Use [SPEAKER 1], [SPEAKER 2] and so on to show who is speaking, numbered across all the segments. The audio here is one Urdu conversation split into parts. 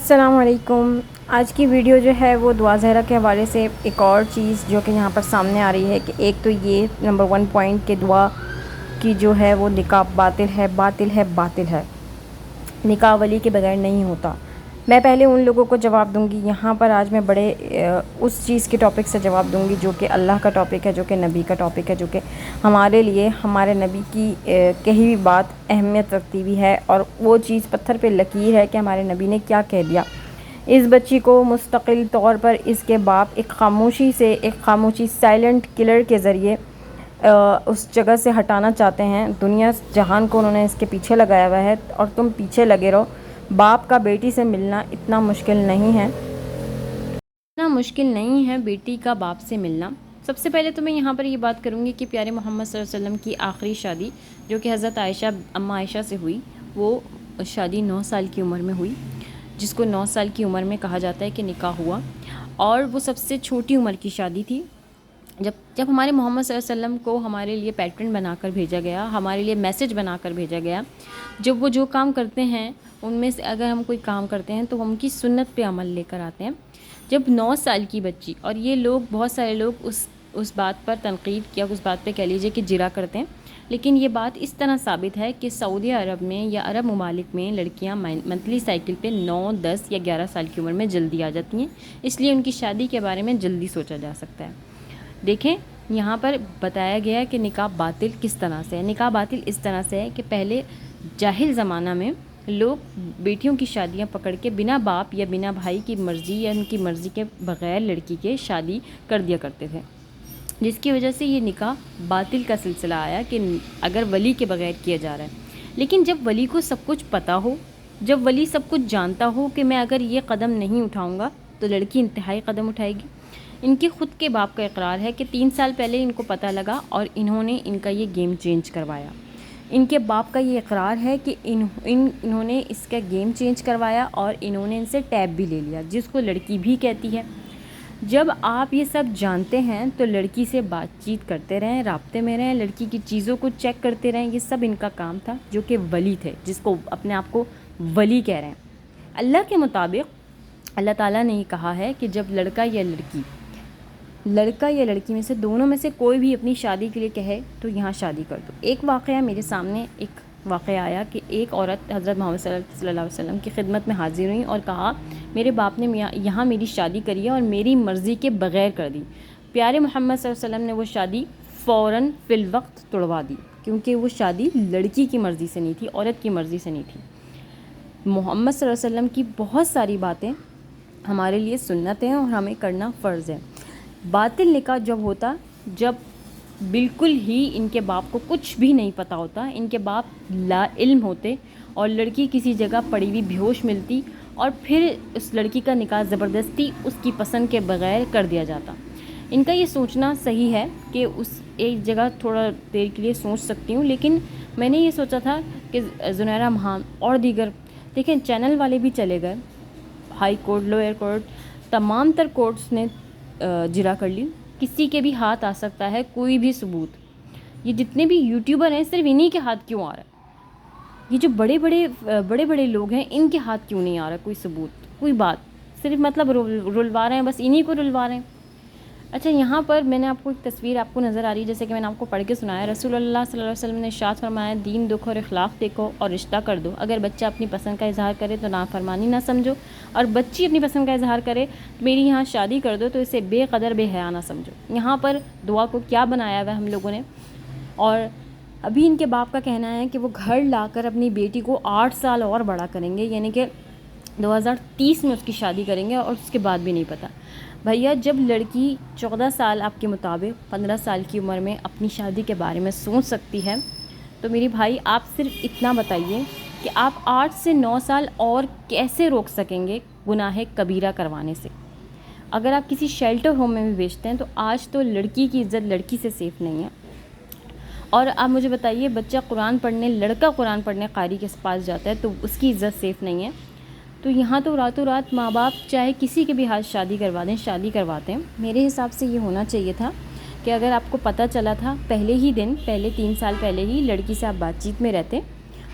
[SPEAKER 1] السلام علیکم۔ آج کی ویڈیو جو ہے وہ دعا زہرا کے حوالے سے ایک اور چیز جو کہ یہاں پر سامنے آ رہی ہے کہ ایک تو یہ نمبر 1 پوائنٹ کہ دعا کی جو ہے وہ نکاح باطل ہے باطل ہے باطل ہے، نکاح ولی کے بغیر نہیں ہوتا۔ میں پہلے ان لوگوں کو جواب دوں گی، یہاں پر آج میں بڑے اس چیز کے ٹاپک سے جواب دوں گی جو کہ اللہ کا ٹاپک ہے، جو کہ نبی کا ٹاپک ہے، جو کہ ہمارے لیے ہمارے نبی کی کہی ہوئی بات اہمیت رکھتی بھی ہے، اور وہ چیز پتھر پہ لکیر ہے کہ ہمارے نبی نے کیا کہہ دیا۔ اس بچی کو مستقل طور پر اس کے باپ ایک خاموشی سائلنٹ کلر کے ذریعے اس جگہ سے ہٹانا چاہتے ہیں۔ دنیا جہان کو انہوں نے اس کے پیچھے لگایا ہوا ہے، اور تم پیچھے لگے رہو۔ باپ کا بیٹی سے ملنا اتنا مشکل نہیں ہے بیٹی کا باپ سے ملنا۔ سب سے پہلے تو میں یہاں پر یہ بات کروں گی کہ پیارے محمد صلی اللہ علیہ وسلم کی آخری شادی جو کہ حضرت عائشہ اماں عائشہ سے ہوئی، وہ شادی 9 سال کی عمر میں ہوئی، جس کو 9 سال کی عمر میں کہا جاتا ہے کہ نکاح ہوا، اور وہ سب سے چھوٹی عمر کی شادی تھی۔ جب ہمارے محمد صلی اللہ علیہ وسلم کو ہمارے لیے پیٹرن بنا کر بھیجا گیا، ہمارے لیے میسج بنا کر بھیجا گیا، جب وہ جو کام کرتے ہیں ان میں سے اگر ہم کوئی کام کرتے ہیں تو ہم ان کی سنت پہ عمل لے کر آتے ہیں۔ جب 9 سال کی بچی، اور یہ لوگ بہت سارے لوگ اس بات پر تنقید کیا، اس بات پہ کہہ لیجیے کہ جرا کرتے ہیں، لیکن یہ بات اس طرح ثابت ہے کہ سعودی عرب میں یا عرب ممالک میں لڑکیاں منتھلی سائیکل پہ 9، 10 یا 11 سال کی عمر میں جلدی آ جاتی ہیں، اس لیے ان کی شادی کے بارے میں جلدی سوچا جا سکتا ہے۔ دیکھیں یہاں پر بتایا گیا ہے کہ نکاح باطل کس طرح سے ہے۔ نکاح باطل اس طرح سے ہے کہ پہلے جاہل زمانہ میں لوگ بیٹیوں کی شادیاں پکڑ کے بنا باپ یا بنا بھائی کی مرضی یا ان کی مرضی کے بغیر لڑکی کے شادی کر دیا کرتے تھے، جس کی وجہ سے یہ نکاح باطل کا سلسلہ آیا کہ اگر ولی کے بغیر کیا جا رہا ہے۔ لیکن جب ولی کو سب کچھ پتہ ہو، جب ولی سب کچھ جانتا ہو کہ میں اگر یہ قدم نہیں اٹھاؤں گا تو لڑکی انتہائی قدم اٹھائے گی۔ ان کے خود کے باپ کا اقرار ہے کہ 3 سال پہلے ان کو پتہ لگا اور انہوں نے ان کا یہ گیم چینج کروایا۔ ان کے باپ کا یہ اقرار ہے کہ انہوں نے اس کا گیم چینج کروایا اور انہوں نے ان سے ٹیب بھی لے لیا، جس کو لڑکی بھی کہتی ہے۔ جب آپ یہ سب جانتے ہیں تو لڑکی سے بات چیت کرتے رہیں، رابطے میں رہیں، لڑکی کی چیزوں کو چیک کرتے رہیں، یہ سب ان کا کام تھا، جو کہ ولی تھے، جس کو اپنے آپ کو ولی کہہ رہے ہیں۔ اللہ کے مطابق اللہ تعالیٰ نے یہ کہا ہے کہ جب لڑکا یا لڑکی میں سے دونوں میں سے کوئی بھی اپنی شادی کے لیے کہے تو یہاں شادی کر دو۔ ایک واقعہ میرے سامنے آیا کہ ایک عورت حضرت محمد صلی اللہ علیہ وسلم کی خدمت میں حاضر ہوئی اور کہا میرے باپ نے یہاں میری شادی کری ہے اور میری مرضی کے بغیر کر دی۔ پیارے محمد صلی اللہ علیہ وسلم نے وہ شادی فوراً فی الوقت توڑوا دی، کیونکہ وہ شادی لڑکی کی مرضی سے نہیں تھی، عورت کی مرضی سے نہیں تھی۔ محمد صلی اللہ علیہ وسلم کی بہت ساری باتیں ہمارے لیے سنت ہیں اور ہمیں کرنا فرض ہے۔ باطل نکاح جب ہوتا جب بالکل ہی ان کے باپ کو کچھ بھی نہیں پتہ ہوتا، ان کے باپ لا علم ہوتے اور لڑکی کسی جگہ پڑی ہوئی بے ہوش ملتی اور پھر اس لڑکی کا نکاح زبردستی اس کی پسند کے بغیر کر دیا جاتا۔ ان کا یہ سوچنا صحیح ہے کہ اس ایک جگہ تھوڑا دیر کے لیے سوچ سکتی ہوں، لیکن میں نے یہ سوچا تھا کہ زنیرہ مہام اور دیگر دیکھیں چینل والے بھی چلے گئے، ہائی کورٹ، لوئر کورٹ، تمام تر کورٹس نے جرا کر لی، کسی کے بھی ہاتھ آ سکتا ہے کوئی بھی ثبوت۔ یہ جتنے بھی یوٹیوبر ہیں صرف انہی کے ہاتھ کیوں آ رہا ہے؟ یہ جو بڑے بڑے لوگ ہیں ان کے ہاتھ کیوں نہیں آ رہا کوئی ثبوت، کوئی بات، صرف مطلب رلوا رہے ہیں، بس انہی کو رلوا رہے ہیں۔ اچھا یہاں پر میں نے آپ کو ایک تصویر آپ کو نظر آ رہی ہے، جیسے کہ میں نے آپ کو پڑھ کے سنایا، رسول اللہ صلی اللہ علیہ وسلم نے ارشاد فرمایا دین دکھ اور اخلاق دیکھو اور رشتہ کر دو۔ اگر بچہ اپنی پسند کا اظہار کرے تو نافرمانی نہ سمجھو، اور بچی اپنی پسند کا اظہار کرے میری یہاں شادی کر دو تو اسے بے قدر بے حیا نہ سمجھو۔ یہاں پر دعا کو کیا بنایا ہوا ہے ہم لوگوں نے، اور ابھی ان کے باپ کا کہنا ہے کہ وہ گھر لا کر اپنی بیٹی کو 8 سال اور بڑا کریں گے، یعنی کہ 2030 میں اس کی شادی کریں گے، اور اس کے بعد بھی نہیں پتہ۔ بھیا جب لڑکی 14 سال آپ کے مطابق 15 سال کی عمر میں اپنی شادی کے بارے میں سوچ سکتی ہے، تو میری بھائی آپ صرف اتنا بتائیے کہ آپ 8 سے 9 سال اور کیسے روک سکیں گے گناہ کبیرہ کروانے سے؟ اگر آپ کسی شیلٹر ہوم میں بھی بیچتے ہیں تو آج تو لڑکی کی عزت لڑکی سے سیف نہیں ہے۔ اور آپ مجھے بتائیے لڑکا قرآن پڑھنے قاری کے پاس جاتا ہے تو اس کی عزت سیف نہیں ہے؟ تو یہاں تو راتوں رات ماں باپ چاہے کسی کے بھی ہاتھ شادی کرواتے ہیں۔ میرے حساب سے یہ ہونا چاہیے تھا کہ اگر آپ کو پتہ چلا تھا پہلے 3 سال پہلے ہی لڑکی سے آپ بات چیت میں رہتے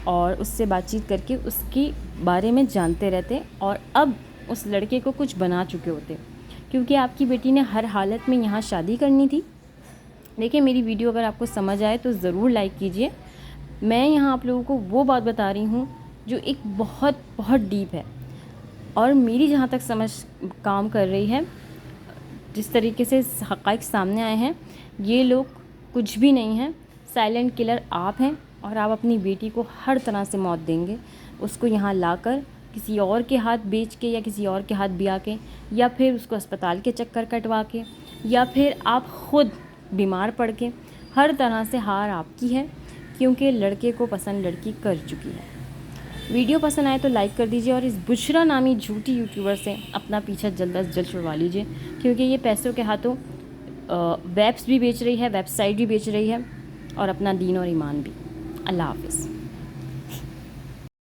[SPEAKER 1] اور اس سے بات چیت کر کے اس کی بارے میں جانتے رہتے اور اب اس لڑکے کو کچھ بنا چکے ہوتے، کیونکہ آپ کی بیٹی نے ہر حالت میں یہاں شادی کرنی تھی۔ دیکھیں میری ویڈیو اگر آپ کو سمجھ آئے تو ضرور لائک کیجئے۔ میں یہاں آپ لوگوں کو وہ بات بتا رہی ہوں جو ایک بہت بہت ڈیپ ہے، اور میری جہاں تک سمجھ کام کر رہی ہے، جس طریقے سے حقائق سامنے آئے ہیں، یہ لوگ کچھ بھی نہیں ہیں، سائلنٹ کلر آپ ہیں، اور آپ اپنی بیٹی کو ہر طرح سے موت دیں گے، اس کو یہاں لا کر کسی اور کے ہاتھ بیچ کے یا کسی اور کے ہاتھ بیاہ کے، یا پھر اس کو اسپتال کے چکر کٹوا کے، یا پھر آپ خود بیمار پڑ کے، ہر طرح سے ہار آپ کی ہے، کیونکہ لڑکے کو پسند لڑکی کر چکی ہے۔ ویڈیو پسند آئے تو لائک کر دیجئے، اور اس بشرا نامی جھوٹی یوٹیوبر سے اپنا پیچھا جلد از جلد چھڑوا لیجئے، کیونکہ یہ پیسوں کے ہاتھوں ویبس بھی بیچ رہی ہے، ویب سائٹ بھی بیچ رہی ہے، اور اپنا دین اور ایمان بھی۔ اللہ حافظ۔